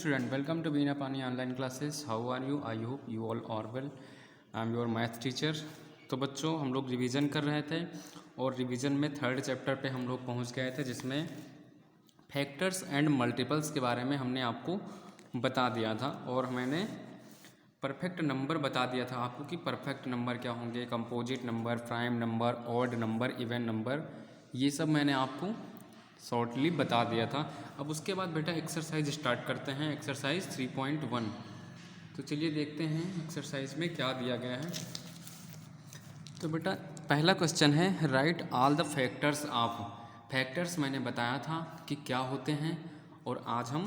student, welcome to Veena Pani online classes. How are you? I hope you all are well. I am your math teacher. तो बच्चों हम लोग revision कर रहे थे और रिवीजन में थर्ड चैप्टर पे हम लोग पहुंच गए थे जिसमें फैक्टर्स एंड मल्टीपल्स के बारे में हमने आपको बता दिया था और मैंने परफेक्ट नंबर बता दिया था आपको कि परफेक्ट नंबर क्या होंगे, composite number, prime number, odd number, even number, ये सब मैंने आपको शॉर्टली बता दिया था। अब उसके बाद बेटा एक्सरसाइज स्टार्ट करते हैं, एक्सरसाइज 3.1। तो चलिए देखते हैं एक्सरसाइज में क्या दिया गया है। तो बेटा पहला क्वेश्चन है right all the factors of. Factors मैंने बताया था कि क्या होते हैं और आज हम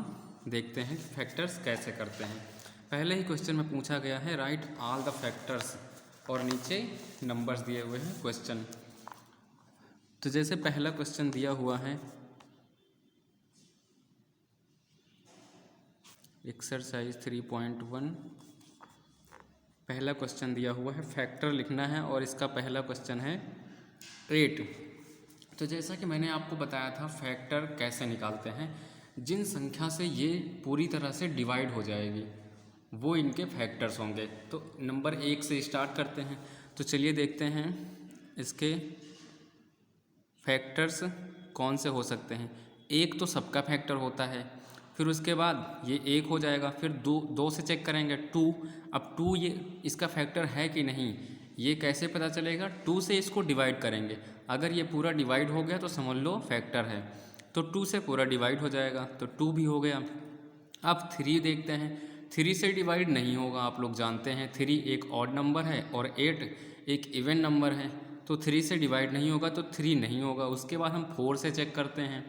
देखते हैं फैक्टर्स कैसे करते हैं। पहले ही क्वेश्चन में पूछा गया है राइट ऑल द फैक्टर्स और नीचे नंबर्स दिए हुए हैं क्वेश्चन। तो जैसे पहला क्वेश्चन दिया हुआ है एक्सरसाइज 3.1, पहला क्वेश्चन दिया हुआ है फैक्टर लिखना है और इसका पहला क्वेश्चन है 8। तो जैसा कि मैंने आपको बताया था फैक्टर कैसे निकालते हैं, जिन संख्या से ये पूरी तरह से डिवाइड हो जाएगी वो इनके फैक्टर्स होंगे। तो नंबर 1 से स्टार्ट करते हैं। तो चलिए देखते हैं इसके फैक्टर्स कौन से हो सकते हैं। एक तो सबका फैक्टर होता है, फिर उसके बाद ये 1 हो जाएगा, फिर दो से चेक करेंगे 2। अब 2 ये इसका फैक्टर है कि नहीं ये कैसे पता चलेगा, 2 से इसको डिवाइड करेंगे। अगर ये पूरा डिवाइड हो गया तो समझ लो फैक्टर है। तो 2 से पूरा डिवाइड हो जाएगा तो 2 भी हो गया। अब 3 देखते हैं, 3 से डिवाइड नहीं होगा, आप लोग जानते हैं 3 एक ऑड नंबर है और 8 एक इवन नंबर है। तो 3 से डिवाइड नहीं होगा तो 3 नहीं होगा। उसके बाद हम 4 से चेक करते हैं।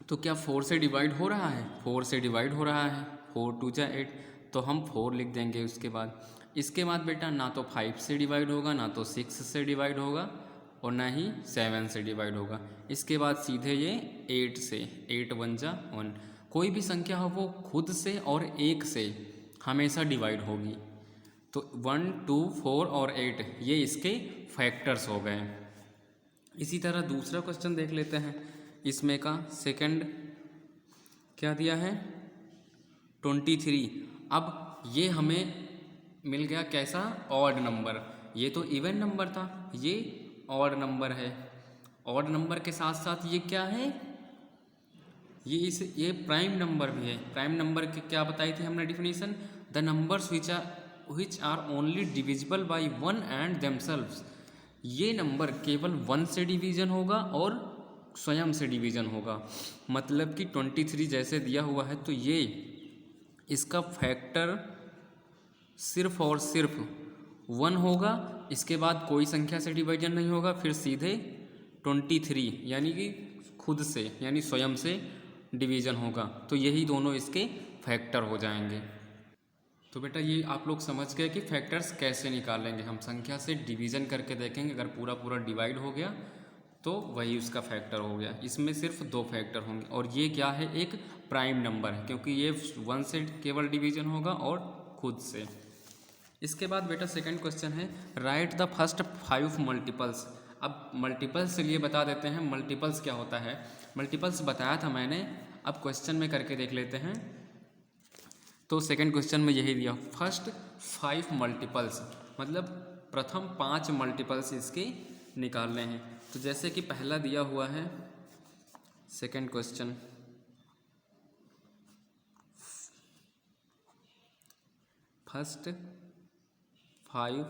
तो क्या 4 से डिवाइड हो रहा है? 4 से डिवाइड हो रहा है, 4 2 जा 8, तो हम 4 लिख देंगे उसके बाद। इसके बाद बेटा ना तो 5 से डिवाइड होगा, ना तो 6 से डिवाइड होगा और ना ही 7 से डिवाइड होगा। इसके बाद सीधे ये 8 से, 8 1 जा 1। कोई भी संख्या हो वो खुद से और 1 से हमेशा डिवाइड होगी। तो 1 2 4 और 8 ये इसके फैक्टर्स हो गए। इसी तरह दूसरा क्वेश्चन देख लेते हैं। इसमें का सेकंड क्या दिया है 23। अब ये हमें मिल गया कैसा, ऑड नंबर। ये तो इवन नंबर था, ये ऑड नंबर है। ऑड नंबर के साथ साथ ये क्या है, ये प्राइम नंबर भी है। प्राइम नंबर की क्या बताई थी हमने definition, the numbers which are only divisible by 1 and themselves. ये नंबर केवल 1 से डिवीजन होगा और स्वयं से डिवीजन होगा। मतलब कि 23 जैसे दिया हुआ है तो ये इसका फैक्टर सिर्फ और सिर्फ 1 होगा। इसके बाद कोई संख्या से डिवीजन नहीं होगा, फिर सीधे 23 यानी कि खुद से यानी स्वयं से डिवीजन होगा। तो यही दोनों इसके फैक्टर हो जाएंगे। तो बेटा ये आप लोग समझ गए कि फैक्टर्स कैसे निकालेंगे। हम संख्या से डिवीज़न करके देखेंगे, अगर पूरा पूरा डिवाइड हो गया तो वही उसका फैक्टर हो गया। इसमें सिर्फ 2 फैक्टर होंगे और ये क्या है, एक प्राइम नंबर है क्योंकि ये 1 से केवल डिवीज़न होगा और खुद से। इसके बाद बेटा सेकंड क्वेश्चन है राइट द फर्स्ट 5 मल्टीपल्स। अब मल्टीपल्स के लिए बता देते हैं मल्टीपल्स क्या होता है। मल्टीपल्स बताया था मैंने, अब क्वेश्चन में करके देख लेते हैं। तो सेकंड क्वेश्चन में यही दिया फर्स्ट 5 मल्टीपल्स, मतलब प्रथम 5 मल्टीपल्स इसके निकालने हैं। तो जैसे कि पहला दिया हुआ है सेकंड क्वेश्चन, फर्स्ट 5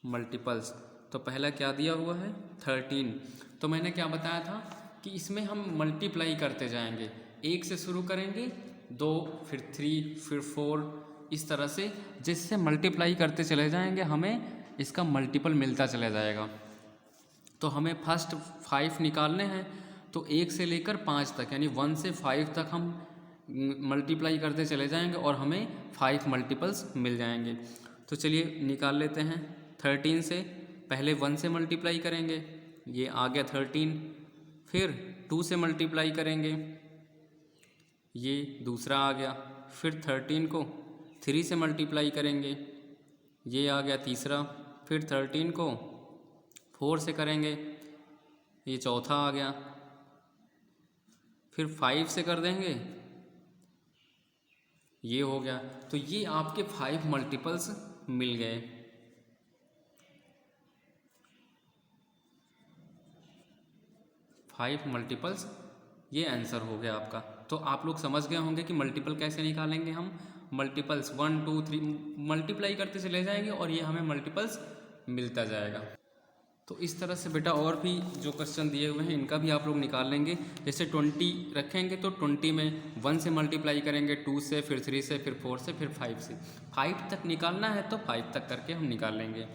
मल्टीपल्स। तो पहला क्या दिया हुआ है 13। तो मैंने क्या बताया था कि इसमें हम मल्टीप्लाई करते जाएंगे, 1 से शुरू करेंगे, 2 फिर 3 फिर 4, इस तरह से जिससे मल्टीप्लाई करते चले जाएंगे हमें इसका मल्टीपल मिलता चला जाएगा। तो हमें फर्स्ट 5 निकालने हैं तो 1 से लेकर 5 तक यानी 1 से 5 तक हम मल्टीप्लाई करते चले जाएंगे और हमें 5 मल्टीपल्स मिल जाएंगे। तो चलिए निकाल लेते हैं। 13 से पहले 1 से मल्टीप्लाई करेंगे, ये आ गया 13, फिर 2 से मल्टीप्लाई करेंगे, ये दूसरा आ गया, फिर 13 को 3 से मल्टीप्लाई करेंगे, ये आ गया तीसरा, फिर 13 को 4 से करेंगे, ये चौथा आ गया, फिर 5 से कर देंगे, ये हो गया। तो ये आपके 5 मल्टीपल्स मिल गए। फाइव मल्टीपल्स, ये आंसर हो गया आपका। तो आप लोग समझ गए होंगे कि मल्टीपल कैसे निकालेंगे हम। मल्टीपल्स 1 2 3 मल्टीप्लाई करते चले जाएंगे और ये हमें मल्टीपल्स मिलता जाएगा। तो इस तरह से बेटा और भी जो क्वेश्चन दिए हुए हैं इनका भी आप लोग निकाल लेंगे। जैसे 20 रखेंगे तो 20 में 1 से मल्टीप्लाई करेंगे, 2 से, फिर 3 से, फिर 4 से, फिर 5 से। 5 तक निकालना है तो 5 तक करके हम निकाल लेंगे।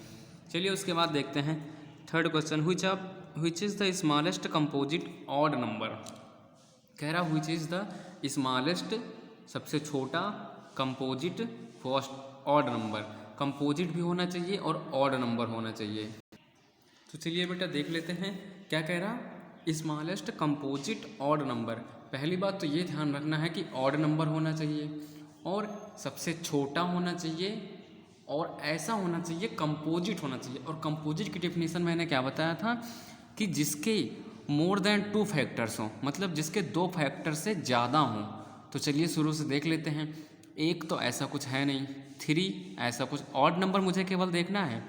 चलिए उसके बाद देखते हैं third question, which is the smallest composite odd number। कह रहा which is the smallest, सबसे छोटा, composite first odd number. Composite भी होना चाहिए और ऑड नंबर होना चाहिए। तो चलिए बेटा देख लेते हैं क्या कह रहा, स्मॉलेस्ट कंपोजिट ऑड नंबर। पहली बात तो ये ध्यान रखना है कि ऑड नंबर होना चाहिए और सबसे छोटा होना चाहिए और ऐसा होना चाहिए, कंपोजिट होना चाहिए। और कंपोजिट की डेफिनेशन मैंने क्या बताया था कि जिसके मोर देन 2 फैक्टर्स हों, मतलब जिसके 2 फैक्टर से ज़्यादा हों। तो चलिए शुरू से देख लेते हैं। एक तो ऐसा कुछ है नहीं, 3 ऐसा कुछ ऑड नंबर मुझे केवल देखना है।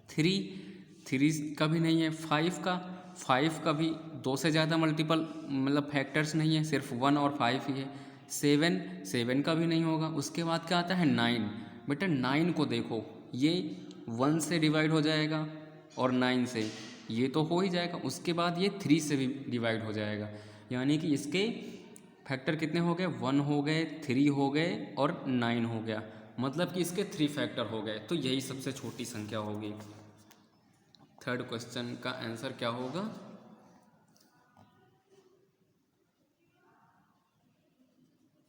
3 का भी नहीं है, 5 का भी 2 से ज़्यादा मल्टीपल मतलब फैक्टर्स नहीं है, सिर्फ 1 और 5 ही है। 7 का भी नहीं होगा। उसके बाद क्या आता है 9। बेटा 9 को देखो, ये 1 से डिवाइड हो जाएगा और 9 से, ये तो हो ही जाएगा। उसके बाद ये 3 से भी डिवाइड हो जाएगा, यानी कि इसके फैक्टर कितने हो गए, 1 हो गए, 3 हो गए और 9 हो गया, मतलब कि इसके 3 फैक्टर हो गए। तो यही सबसे छोटी संख्या होगी। थर्ड क्वेश्चन का आंसर क्या होगा,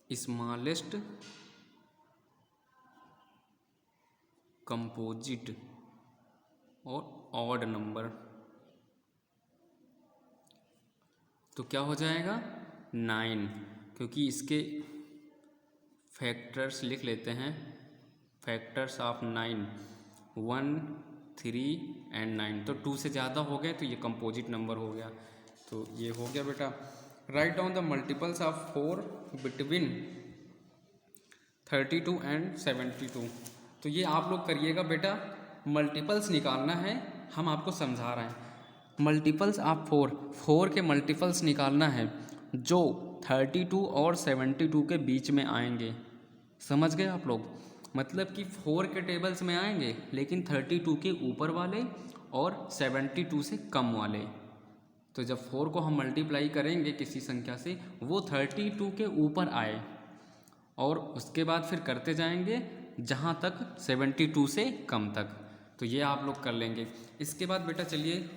स्मॉलेस्ट कंपोजिट और ऑड नंबर। तो क्या हो जाएगा 9, क्योंकि इसके फैक्टर्स लिख लेते हैं, फैक्टर्स ऑफ 9 1 3 एंड 9। तो 2 से ज़्यादा हो गए तो ये कंपोजिट नंबर हो गया। तो ये हो गया बेटा। Write down the multiples of 4 between 32 and 72। तो ये आप लोग करिएगा बेटा, मल्टीपल्स निकालना है, हम आपको समझा रहे हैं। मल्टीपल्स ऑफ 4 के मल्टीपल्स निकालना है जो 32 और 72 के बीच में आएंगे। समझ गए आप लोग, मतलब कि 4 के टेबल्स में आएंगे लेकिन 32 के ऊपर वाले और 72 से कम वाले। तो जब 4 को हम मल्टीप्लाई करेंगे किसी संख्या से, वो 32 के ऊपर आए और उसके बाद फिर करते जाएंगे जहाँ तक 72 से कम तक। तो ये आप लोग कर लेंगे। इसके बाद बेटा चलिए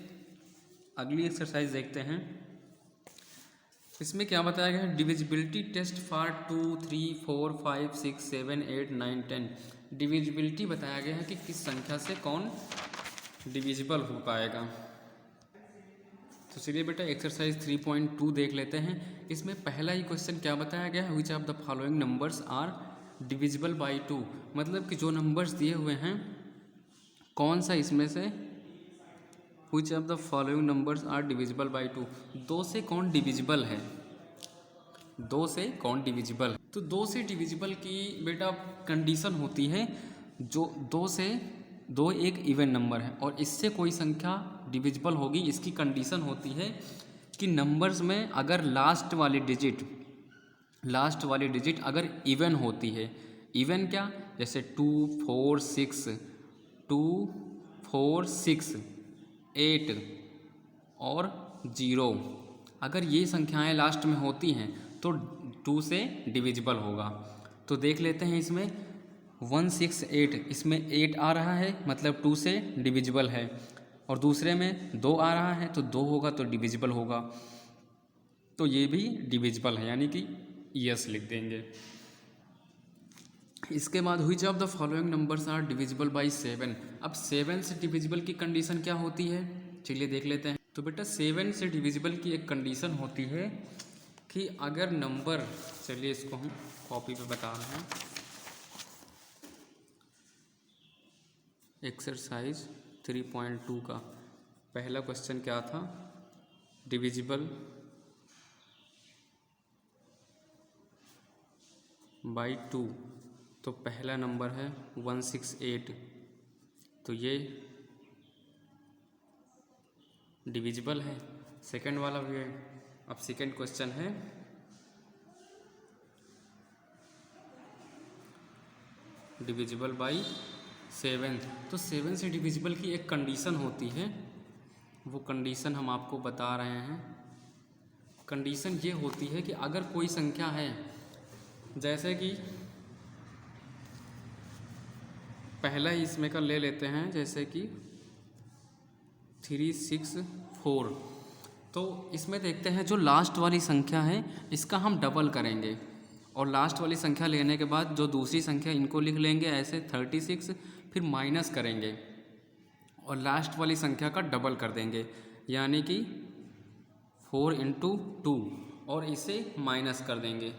अगली एक्सरसाइज देखते हैं। इसमें क्या बताया गया है, डिविजिबिलिटी टेस्ट फॉर 2 3 4 5 6 7 8 9 10। डिविजिबिलिटी बताया गया है कि किस संख्या से कौन डिविजिबल हो पाएगा। तो चलिए बेटा एक्सरसाइज 3.2 देख लेते हैं। इसमें पहला ही क्वेश्चन क्या बताया गया है, which of the following numbers are divisible by 2। मतलब कि जो नंबर्स दिए हुए हैं कौन सा इसमें से, which of the following numbers are divisible by 2। 2 से कौन डिविजिबल है, 2 से कौन डिविजिबल है। तो 2 से डिविजिबल की बेटा कंडीशन होती है, जो 2 एक इवन नंबर है और इससे कोई संख्या डिविजिबल होगी, इसकी कंडीशन होती है कि नंबर्स में अगर लास्ट वाली डिजिट अगर इवन होती है। इवन क्या, जैसे 2 4 6 8 और 0, अगर ये संख्याएं लास्ट में होती हैं तो 2 से डिविजिबल होगा। तो देख लेते हैं इसमें 1 6 8, इसमें 8 आ रहा है मतलब 2 से डिविजिबल है, और दूसरे में 2 आ रहा है तो 2 होगा तो डिविजिबल होगा। तो ये भी डिविजिबल है, यानी कि यस लिख देंगे। इसके बाद which of the following numbers are divisible by 7। अब 7 से डिविजिबल की कंडीशन क्या होती है, चलिए देख लेते हैं। तो बेटा 7 से डिविजिबल की एक कंडीशन होती है कि अगर नंबर, चलिए इसको हम कॉपी पे बता रहे हैं। एक्सरसाइज 3.2 का पहला क्वेश्चन क्या था, डिविजिबल बाई 2, तो पहला नंबर है 168, तो ये डिविजिबल है। सेकंड वाला भी है। अब सेकंड क्वेश्चन है डिविजिबल बाई 7, तो 7 से डिविजिबल की एक कंडीशन होती है, वो कंडीशन हम आपको बता रहे हैं। कंडीशन ये होती है कि अगर कोई संख्या है, जैसे कि पहला ही इसमें का ले लेते हैं, जैसे कि 364, तो इसमें देखते हैं जो लास्ट वाली संख्या है इसका हम डबल करेंगे, और लास्ट वाली संख्या लेने के बाद जो दूसरी संख्या इनको लिख लेंगे ऐसे 36, फिर माइनस करेंगे और लास्ट वाली संख्या का डबल कर देंगे, यानी कि 4 × 2, और इसे माइनस कर देंगे।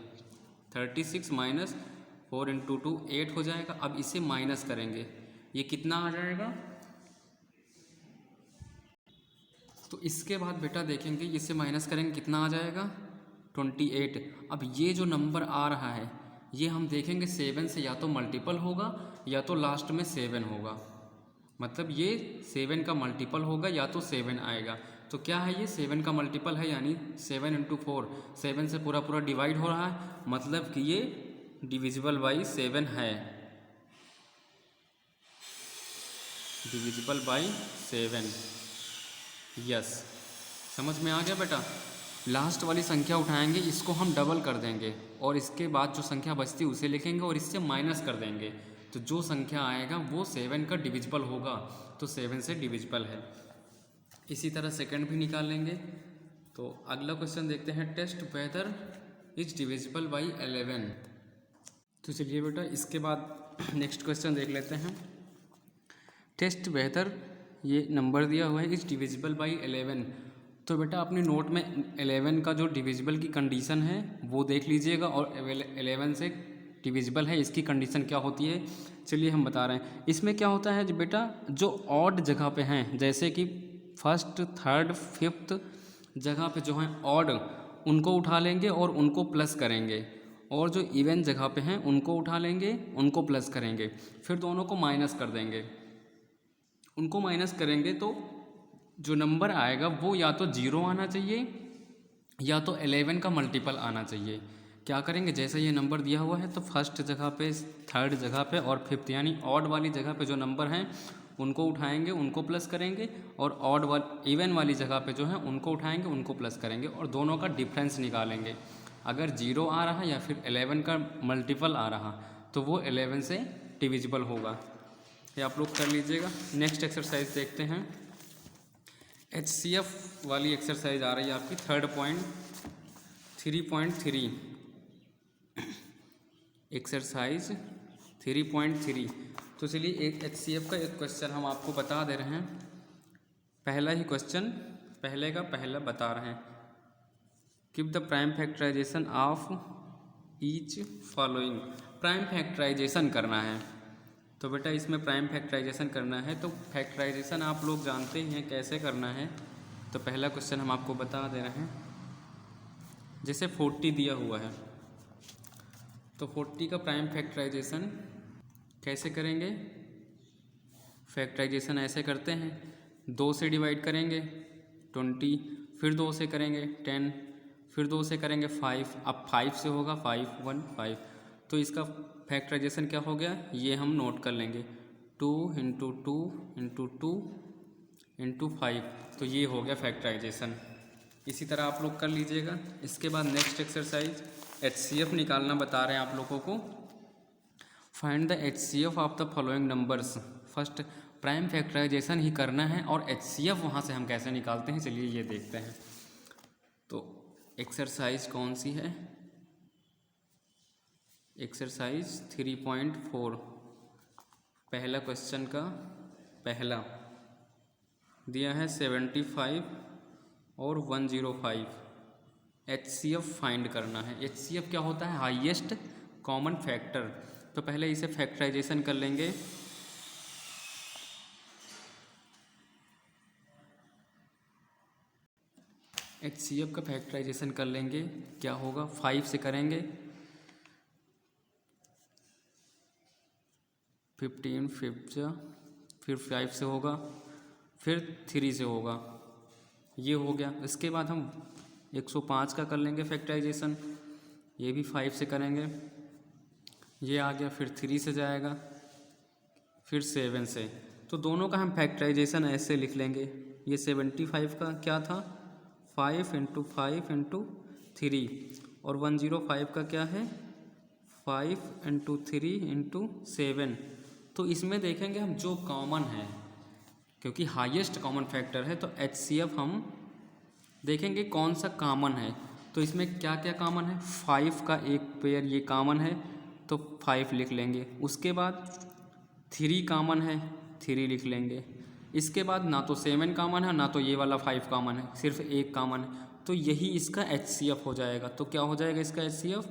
36 माइनस 4 × 2 8 हो जाएगा। अब इसे माइनस करेंगे, ये कितना आ जाएगा? तो इसके बाद बेटा देखेंगे इसे माइनस करेंगे कितना आ जाएगा? 28। अब ये जो नंबर आ रहा है ये हम देखेंगे 7 से या तो मल्टीपल होगा या तो लास्ट में 7 होगा, मतलब ये 7 का मल्टीपल होगा या तो 7 आएगा। तो क्या है, ये 7 का मल्टीपल है, यानी 7 × 4, 7 से पूरा पूरा डिवाइड हो रहा है, मतलब कि ये डिविजिबल बाई 7 है, डिविजिबल बाई 7। यस, समझ में आ गया बेटा? लास्ट वाली संख्या उठाएंगे, इसको हम डबल कर देंगे और इसके बाद जो संख्या बचती है उसे लिखेंगे और इससे माइनस कर देंगे, तो जो संख्या आएगा वो 7 का डिविजिबल होगा, तो 7 से डिविजिबल है। इसी तरह सेकंड भी निकाल लेंगे। तो अगला क्वेश्चन देखते हैं, test whether is divisible by 11। तो चलिए बेटा इसके बाद नेक्स्ट क्वेश्चन देख लेते हैं। टेस्ट वेदर, ये नंबर दिया हुआ है, इज डिविजिबल बाई 11। तो बेटा अपने नोट में 11 का जो डिविजिबल की कंडीशन है वो देख लीजिएगा, और 11 से डिविजिबल है इसकी कंडीशन क्या होती है, चलिए हम बता रहे हैं। इसमें क्या होता है बेटा, जो ऑड जगह पे हैं, जैसे कि फर्स्ट, थर्ड, फिफ्थ जगह पे जो हैं ऑड, उनको उठा लेंगे और उनको प्लस करेंगे, और जो इवन जगह पे हैं उनको उठा लेंगे, उनको प्लस करेंगे, फिर दोनों को माइनस कर देंगे। उनको माइनस करेंगे तो जो नंबर आएगा वो या तो 0 आना चाहिए या तो 11 का मल्टीपल आना चाहिए। क्या करेंगे, जैसे ये नंबर दिया हुआ है तो फर्स्ट जगह पे, थर्ड जगह पे और फिफ्थ यानी ऑड वाली जगह पे जो नंबर हैं उनको उठाएंगे, उनको प्लस करेंगे, और इवन वाली जगह पे जो है उनको उठाएंगे, उनको प्लस करेंगे, और दोनों का डिफरेंस निकालेंगे। अगर 0 आ रहा या फिर 11 का मल्टीपल आ रहा तो वो 11 से डिविजिबल होगा। ये आप लोग कर लीजिएगा। नेक्स्ट एक्सरसाइज देखते हैं। HCF वाली एक्सरसाइज आ रही है आपकी 3.3 एक्सरसाइज 3.3। तो चलिए एक HCF का एक क्वेश्चन हम आपको बता दे रहे हैं। पहला ही क्वेश्चन, पहले का पहला बता रहे हैं, give the prime factorisation of each following. Prime factorisation करना है, तो बेटा इसमें प्राइम फैक्टराइजेशन करना है, तो फैक्टराइजेशन आप लोग जानते ही हैं कैसे करना है। तो पहला क्वेश्चन हम आपको बता दे रहे हैं। जैसे 40 दिया हुआ है, तो 40 का प्राइम फैक्टराइजेशन कैसे करेंगे? फैक्टराइजेशन ऐसे करते हैं, 2 से डिवाइड करेंगे 20, फिर 2 से करेंगे 10, फिर 2 से करेंगे 5, अब 5 से होगा 5 1 5, तो इसका फैक्टराइजेशन क्या हो गया ये हम नोट कर लेंगे, 2 × 2 × 2 × 5, तो ये हो गया फैक्टराइजेशन। इसी तरह आप लोग कर लीजिएगा। इसके बाद नेक्स्ट एक्सरसाइज HCF निकालना बता रहे हैं आप लोगों को। Find the HCF of the following numbers. First prime factorization ही करना है और HCF वहाँ से हम कैसे निकालते हैं चलिए ये देखते हैं। तो एक्सरसाइज कौन सी है? एक्सरसाइज 3.4। पहला क्वेश्चन का पहला दिया है 75 और 105। HCF फाइंड करना है। HCF क्या होता है? Highest common factor. तो पहले इसे फैक्टराइजेशन कर लेंगे। HCF का फैक्टराइजेशन कर लेंगे, क्या होगा? 5 से करेंगे 15 फिर 5 से होगा, फिर 3 से होगा, ये हो गया। इसके बाद हम 105 का कर लेंगे फैक्टराइजेशन, ये भी 5 से करेंगे, ये आ गया। फिर 3 से जाएगा, फिर 7 से। तो दोनों का हम फैक्टराइजेशन ऐसे लिख लेंगे। ये 75 का क्या था, 5 × 5 × 3, और 105 का क्या है, 5 × 3 × 7। तो इसमें देखेंगे हम जो कॉमन है, क्योंकि हाईएस्ट कॉमन फैक्टर है, तो HCF हम देखेंगे कौन सा कॉमन है। तो इसमें क्या क्या कॉमन है, 5 का एक पेयर ये कॉमन है, तो 5 लिख लेंगे। उसके बाद 3 कॉमन है, 3 लिख लेंगे। इसके बाद ना तो 7 कॉमन है, ना तो ये वाला 5 कॉमन है, सिर्फ एक कॉमन है, तो यही इसका HCF हो जाएगा। तो क्या हो जाएगा इसका HCF,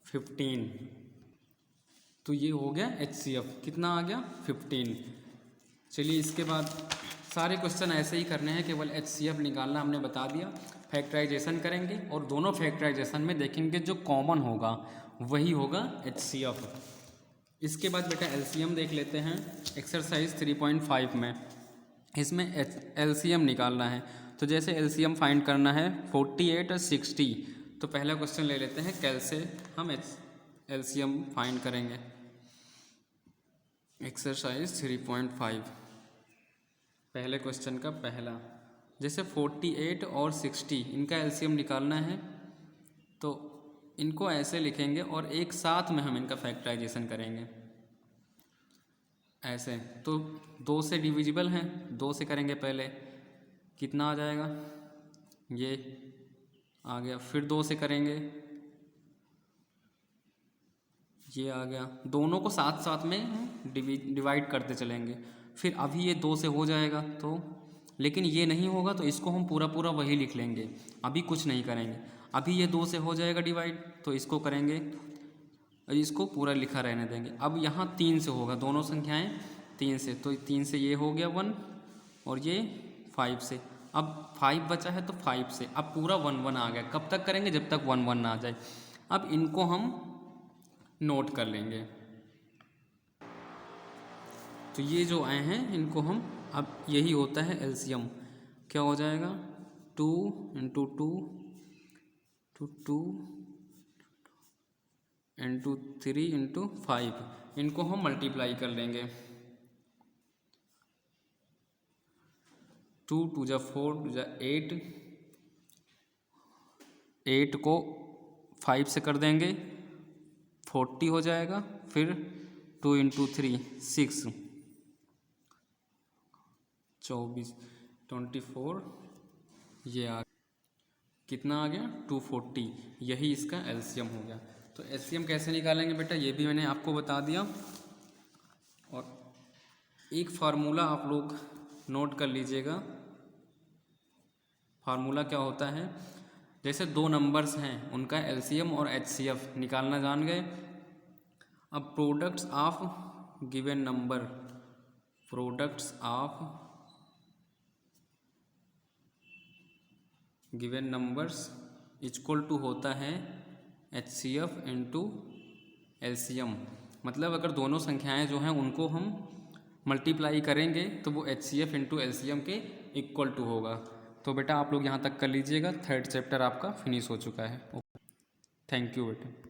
15। तो ये हो गया HCF, कितना आ गया, 15। चलिए इसके बाद सारे क्वेश्चन ऐसे ही करने हैं, केवल HCF निकालना हमने बता दिया। फैक्टराइजेशन करेंगे और दोनों फैक्टराइजेशन में देखेंगे जो कॉमन होगा वही होगा HCF। इसके बाद बेटा LCM देख लेते हैं एक्सरसाइज 3.5 में। इसमें LCM निकालना है, तो जैसे LCM फाइंड करना है 48 और 60। तो पहला क्वेश्चन ले लेते हैं, कैसे हम LCM फाइंड करेंगे। एक्सरसाइज 3.5 पहले क्वेश्चन का पहला, जैसे 48 और 60 इनका LCM निकालना है, तो इनको ऐसे लिखेंगे और एक साथ में हम इनका फैक्टराइजेशन करेंगे ऐसे। तो 2 से डिविजिबल हैं, 2 से करेंगे पहले, कितना आ जाएगा, ये आ गया। फिर 2 से करेंगे, ये आ गया। दोनों को साथ साथ में डिवाइड करते चलेंगे। फिर अभी ये 2 से हो जाएगा, तो लेकिन ये नहीं होगा तो इसको हम पूरा पूरा वही लिख लेंगे, अभी कुछ नहीं करेंगे। अभी ये 2 से हो जाएगा डिवाइड, तो इसको करेंगे, इसको पूरा लिखा रहने देंगे। अब यहाँ 3 से होगा, दोनों संख्याएं 3 से, तो 3 से ये हो गया 1 और ये 5 से। अब 5 बचा है तो 5 से, अब पूरा 1 1 आ गया। कब तक करेंगे, जब तक 1 1 ना आ जाए। अब इनको हम नोट कर लेंगे। तो ये जो आए हैं इनको हम, अब यही होता है LCM, क्या हो जाएगा, 2 × 2 × 2 × 3 × 5, इनको हम मल्टीप्लाई कर लेंगे। 2 × 2 = 4, 2 × 8, 8 को 5 से कर देंगे, 40 हो जाएगा। फिर 2 × 3 6, 24, 24, ये आ कितना आ गया, 240। यही इसका LCM हो गया। तो LCM कैसे निकालेंगे बेटा, ये भी मैंने आपको बता दिया। और एक फार्मूला आप लोग नोट कर लीजिएगा। फार्मूला क्या होता है, जैसे 2 नंबर्स हैं, उनका LCM और HCF निकालना जान गए। अब products of given number, products of given numbers equal to होता है HCF × LCM। मतलब अगर दोनों संख्याएं जो हैं उनको हम मल्टीप्लाई करेंगे तो वो HCF × LCM के इक्वल टू होगा। तो बेटा आप लोग यहाँ तक कर लीजिएगा, 3rd चैप्टर आपका फिनिश हो चुका है। थैंक यू बेटा।